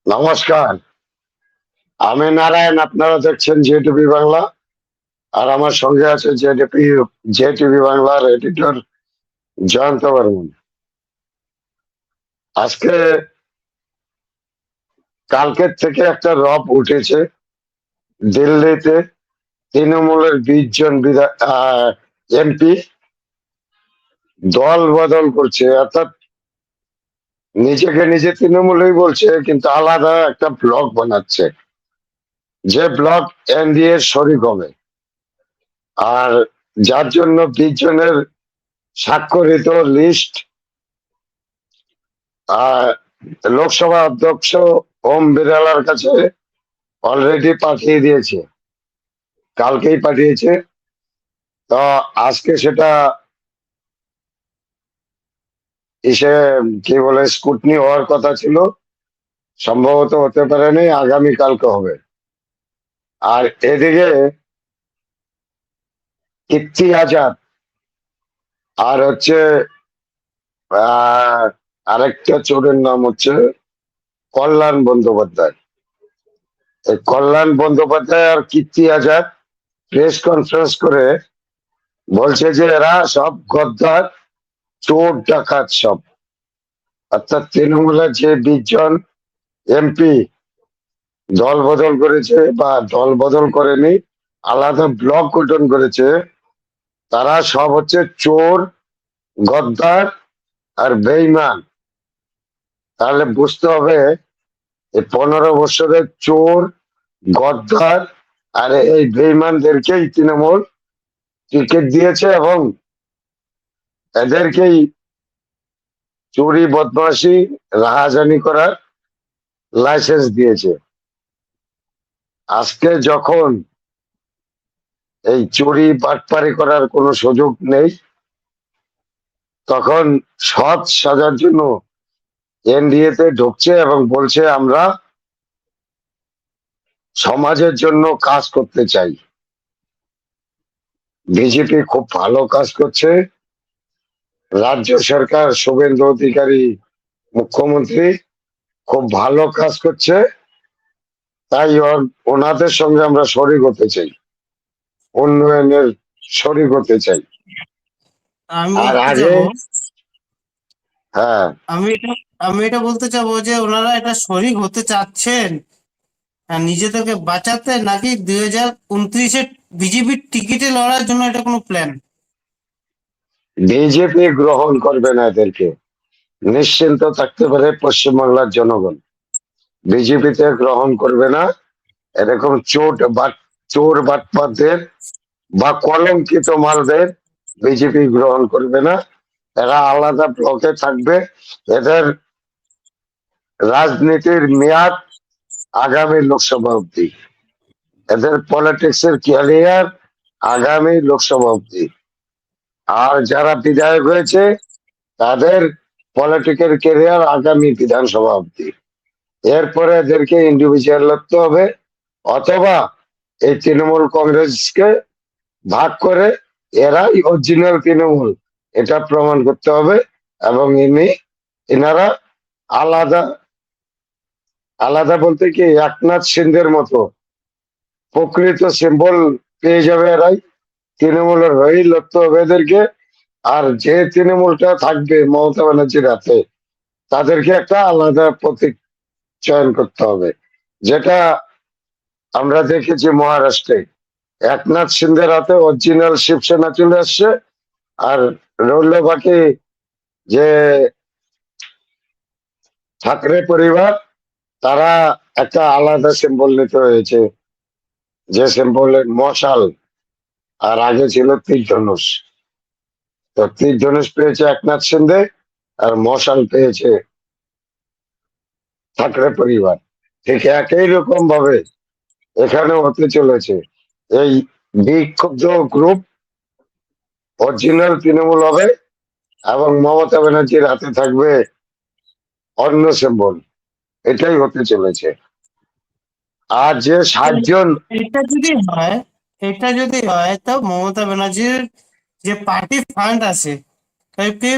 নমস্কার। আমি নারায়ণ, আপনারা দেখছেন জেটিভি বাংলা। আর আমার সঙ্গে আছে জেটিভি বাংলার এডিটর জয়ন্ত বর্মন। আজকে কালকের থেকে একটা রব উঠেছে দিল্লিতে। তৃণমূলের 20 জন এমপি দল বদল করছে, অর্থাৎ নিজেকে নিজে তৃণমূলই বলছে, কিন্তু আলাদা একটা ব্লক বানাচ্ছে, যে ব্লক এনডিএ শরিক হবে। আর যার জন্য 20 জনের স্বাক্ষরিত লিস্ট লোকসভা অধ্যক্ষ ওম বিড়লার কাছে অলরেডি পাঠিয়ে দিয়েছে, কালকেই পাঠিয়েছে। তো আজকে সেটা এসে কি বলে স্কুটনি হওয়ার কথা ছিল, সম্ভবত হতে পারেনি, আগামী কালকে হবে। আর এদিকে কীর্তি আজাদ আর হচ্ছে আহ আরেকটা চোরের নাম হচ্ছে কল্যাণ বন্দ্যোপাধ্যায়। এই কল্যাণ বন্দ্যোপাধ্যায় আর কীর্তি আজাদ প্রেস কনফারেন্স করে বলছে যে এরা সব গদ্দার, চোর ডাকাত সব। অর্থাৎ তৃণমূলের যে 20 জন এমপি দল বদল করেছে বা দল বদল করেনি, আলাদা ব্লক গঠন করেছে, তারা সব হচ্ছে চোর, গদ্দার আর বেঈমান। তাহলে বুঝতে হবে এই 15 বছরের চোর, গদ্দার আর এই বেঈমানদেরকেই তৃণমূল টিকিট দিয়েছে এবং এদেরকেই চুরি, বদমাশি, রাহাজানি করার লাইসেন্স দিয়েছে। আজকে যখন এই চুরি বাটপারি করার কোনো সুযোগ নেই, তখন সৎ সাজার জন্য এনডিএ তে ঢুকছে এবং বলছে আমরা সমাজের জন্য কাজ করতে চাই। বিজেপি খুব ভালো কাজ করছে, রাজ্য সরকার শুভেন্দু অধিকারী মুখ্যমন্ত্রী খুব ভালো কাজ করছে, তাই ওনাদের সঙ্গে আমরা শরিক হতে চাই, উন্নয়নের শরিক হতে চাই। আমি আর বলতে আগে চাবো হ্যাঁ, আমি এটা আমি এটা বলতে চাবো যে ওনারা এটা শরিক হতে চাচ্ছেন আর নিজেদেরকে বাঁচাতে, নাকি 2029-এ বিজেপির টিকিটে লড়ার জন্য এটা কোনো প্ল্যান? বিজেপি গ্রহণ করবে না এদেরকে, নিশ্চিন্ত থাকতে পারে পশ্চিমবাংলার জনগণ। বিজেপিতে গ্রহণ করবে না এরকম চোর বাটপারদের বা কলঙ্কিত মালদের। বিজেপি গ্রহণ করবে না, এরা আলাদা ব্লকে থাকবে। এদের রাজনীতির মেয়াদ আগামী লোকসভা অব্দি, এদের পলিটিক্স এর ক্যারিয়ার আগামী লোকসভা অব্দি। আর যারা বিধায়ক হয়েছে তাদের পলিটিক্যাল ক্যারিয়ার আগামী বিধানসভা অব্দি। এরপরে এদেরকে ইন্ডিভিজুয়াল লড়তে হবে, অথবা এই তৃণমূল কংগ্রেসকে ভাগ করে এরাই অরিজিনাল তৃণমূল এটা প্রমাণ করতে হবে। এবং এনারা আলাদা আলাদা বলতে কি একনাথ সিন্ধের মতো প্রকৃত সিম্বল পেয়ে যাবে এরাই, তৃণমূলের হয়েই লড়তে হবে এদেরকে। আর যে তৃণমূলটা থাকবে মমতা ব্যানার্জির হাতে, তাদেরকে একটা আলাদা প্রতীক চয়ন করতে হবে, যেটা আমরা দেখেছি মহারাষ্ট্রে একনাথ সিন্ধের হাতে অরিজিনাল শিবসেনা চলে আসছে। আর রইল বাকি যে ঠাকরে পরিবার, তারা একটা আলাদা সিম্বল নিতে হয়েছে, যে সিম্বলের মশাল, আর আগে ছিল তীর ধনুষ। তো তীর ধনুষ পেয়েছে একনাথ সিন্ধে, আর মশাল পেয়েছে ঠাকরে পরিবার। ঠিক একই রকম ভাবে এখানেও হতে চলেছে। এই বিক্ষুব্ধ গ্রুপ অরিজিনাল তৃণমূল হবে এবং মমতা ব্যানার্জির হাতে থাকবে অন্য সিম্বল। এটাই হতে চলেছে। আর যে 7 জন এটা যদি হয় এটা যদি হয় তো মমতা ব্যানার্জির যে পার্টি ফান্ড আছে, কি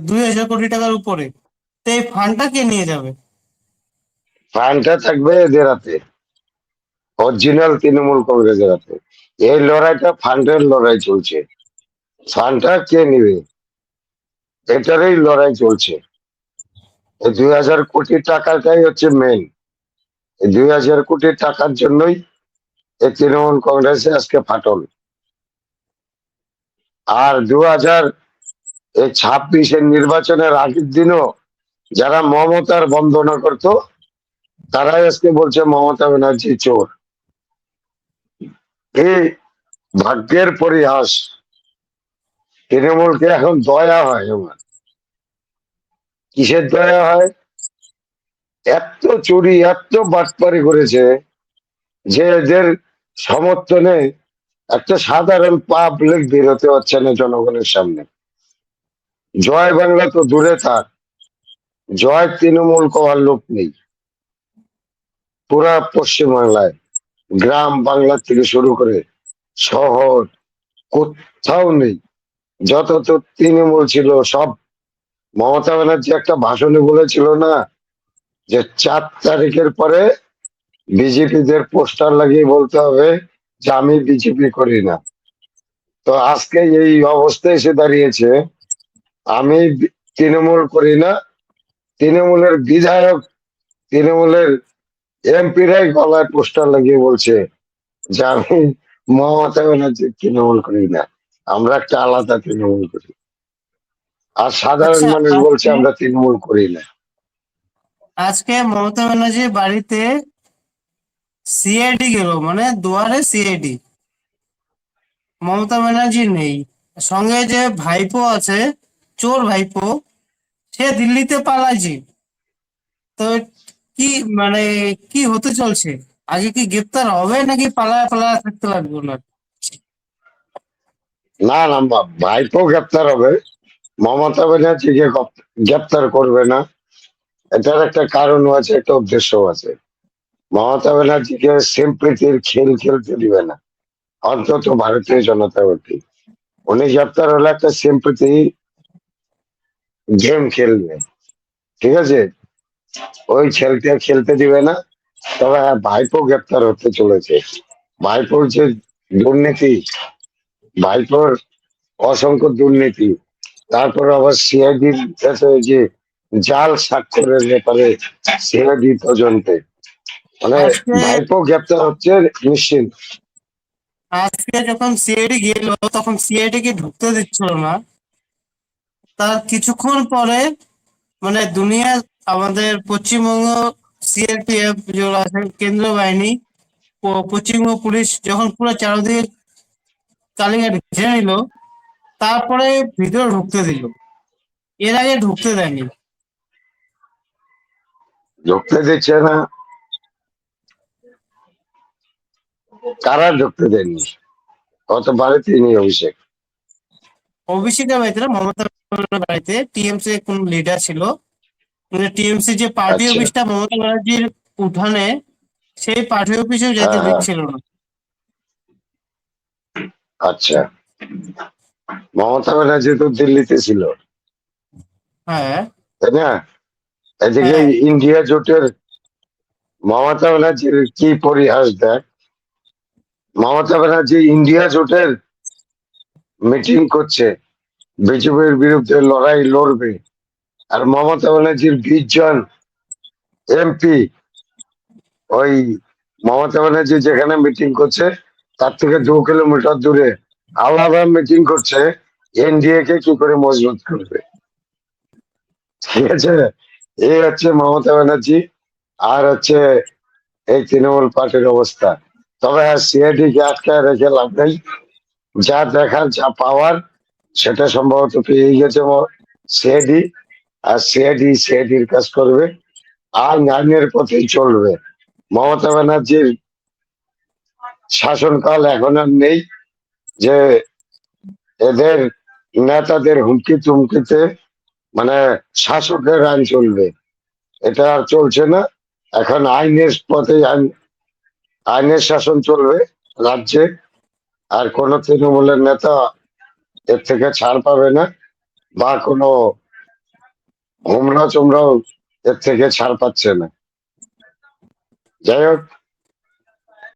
2,000 কোটি টাকার উপরে, তো এই ফান্ডটা কে নিয়ে যাবে? ফান্ডটা থাকবে এদের হাতে, অরিজিনাল তৃণমূল কংগ্রেসের হাতে। এই লড়াইটা ফান্ডের লড়াই চলছে, ফান্ডটা কে নিবে এটারই লড়াই চলছে। এই 2000 কোটি টাকাটাই হচ্ছে মেন। এই 2000 কোটি টাকার জন্যই এই তৃণমূল কংগ্রেসে আজকে ফাটল। আর 2026-এর নির্বাচনের আগের দিনও যারা মমতার বন্দনা করত, তারাই আজকে বলছে মমতা ব্যানার্জি চোর। এই ভাগ্যের পরিহাস। তৃণমূলকে এখন দয়া হয় আমার। কিসের দয়া হয়? এত চুরি এত বাটপারি করেছে যে এদের সমর্থনে একটা সাধারণ পাবলিক বেরোতে হচ্ছে না জনগণের সামনে। জয় বাংলা তো দূরে থাক, জয় তৃণমূল করার লোক নেই পুরা পশ্চিমবাংলায়। গ্রাম বাংলা থেকে শুরু করে শহর, কোথাও নেই। যত তো তৃণমূল ছিল সব। মমতা ব্যানার্জি একটা ভাষণে বলেছিল না যে 4 তারিখের পরে বিজেপিদের পোস্টার লাগিয়ে বলতে হবে যে আমি বিজেপি করি না। তো আজকে এই অবস্থা এসে দাঁড়িয়েছে, আমি তৃণমূল করি না। তৃণমূলের বিধায়ক, তৃণমূলের এমপিরাই গলায় পোস্টার লাগিয়ে বলছে যে আমি মমতা ব্যানার্জি তৃণমূল করি না, আমরা একটা আলাদা তৃণমূল করি। আর সাধারণ আচ্ছা, মানুষ বলছে আজকে আমরা তৃণমূল করি না। আজকে মমতা ব্যানার্জির বাড়িতে সিআইডি গেল, মানে দুয়ারে সিআইডি। মমতা ব্যানার্জি নেই, সঙ্গে যে ভাইপো আছে, চোর ভাইপো, সে দিল্লিতে পালাইছে। তো কি মানে কি হতে চলছে? আগে কি গ্রেপ্তার হবে নাকি পালায় পালায় থাকতে লাগবে ওনার? না না, ভাইপো গ্রেপ্তার হবে, মমতা ব্যানার্জিকে গ্রেপ্তার করবে না। এটার একটা কারণ আছে, একটা উদ্দেশ্য আছে। মমতা ব্যানার্জিকে সিম্পলিটির খেল খেলতে দিবে না, অন্তত ভারতীয় জনতা পার্টি। উনি গ্রেপ্তার হলে একটা সিম্পলি গেম খেলবে, ঠিক আছে, ওই খেলতে খেলতে দিবে না। তবে হ্যাঁ, ভাইপো গ্রেপ্তার হতে চলেছে। ভাইপোর যে দুর্নীতি, ভাইপোর অসংখ্য দুর্নীতি, তারপর আবার সিআইডির কাছে যে জাল স্বাক্ষরের ব্যাপারে সিআইডি তদন্তে, মানে আজকে ভাইপো গ্রেপ্তার হচ্ছে নিশ্চিত। আজকে যখন সিআইডি গেল তখন সিআইডি কে ঢুকতে দিচ্ছিল না। তার কিছুক্ষণ পরে মানে দুনিয়া, আমাদের পশ্চিমবঙ্গ সিআরপিএফ যেগুলো আছে, কেন্দ্রীয় বাহিনী, পশ্চিমবঙ্গ পুলিশ যখন পুরো চারদিকে কালীঘাট ঘিরে নিল, তারপরে ভিতরে ঢুকতে দিল। এর আগে ঢুকতে দেয়নি। ঢুকতে দিচ্ছে না, কারা ঢুকতে দেননি? গতবারে তিনি অভিষেক। অভিষেকের বাড়িতে না, মমতা ব্যানার্জির বাড়িতে টিএমসি কোন লিডার ছিল, মানে টিএমসি যে পার্টি আচ্ছা, অফিসটা মমতা ব্যানার্জির উঠানে, সেই পার্টি অফিসেও যেতে হ্যাঁ হ্যাঁ, দিচ্ছিল না। আচ্ছা। মমতা ব্যানার্জি তো দিল্লিতে ছিল, হ্যাঁ, তাই না? এদিকে হ্যাঁ। ইন্ডিয়া জোটের মমতা ব্যানার্জির কি পরিহাস দেখ। মমতা ব্যানার্জি ইন্ডিয়া জোটের মিটিং করছে, বিজেপির বিরুদ্ধে লড়াই লড়বে। আর মমতা ব্যানার্জির 20 জন এমপি ওই মমতা ব্যানার্জি যেখানে মিটিং করছে তার থেকে 2 কিলোমিটার দূরে আলাদা মিটিং করছে এনডিএ কে কি করে মজবুত করবে। ঠিক আছে, এই হচ্ছে মমতা ব্যানার্জি, আর হচ্ছে এই তৃণমূল পার্টির অবস্থা। তবে আর সিআইডি কে আটকায় রেখে লাভ নেই। যা দেখার যা পাওয়ার সেটা সম্ভবত পেয়ে গেছে সিআইডি। আর সিআইডির কাজ করবে, আর আইনের পথেই চলবে। মমতা ব্যানার্জির শাসনকাল এখন আর নেই যে এদের নেতাদের হুমকি তুমকিতে মানে শাসকের আইন চলবে, এটা আর চলছে না। এখন আইনের পথে আইনের শাসন চলবে রাজ্যে। আর কোন তৃণমূলের নেতা এর থেকে ছাড় পাবে না, বা কোনো হুমরা চুমরাও এর থেকে ছাড় পাচ্ছে না। যাই হোক,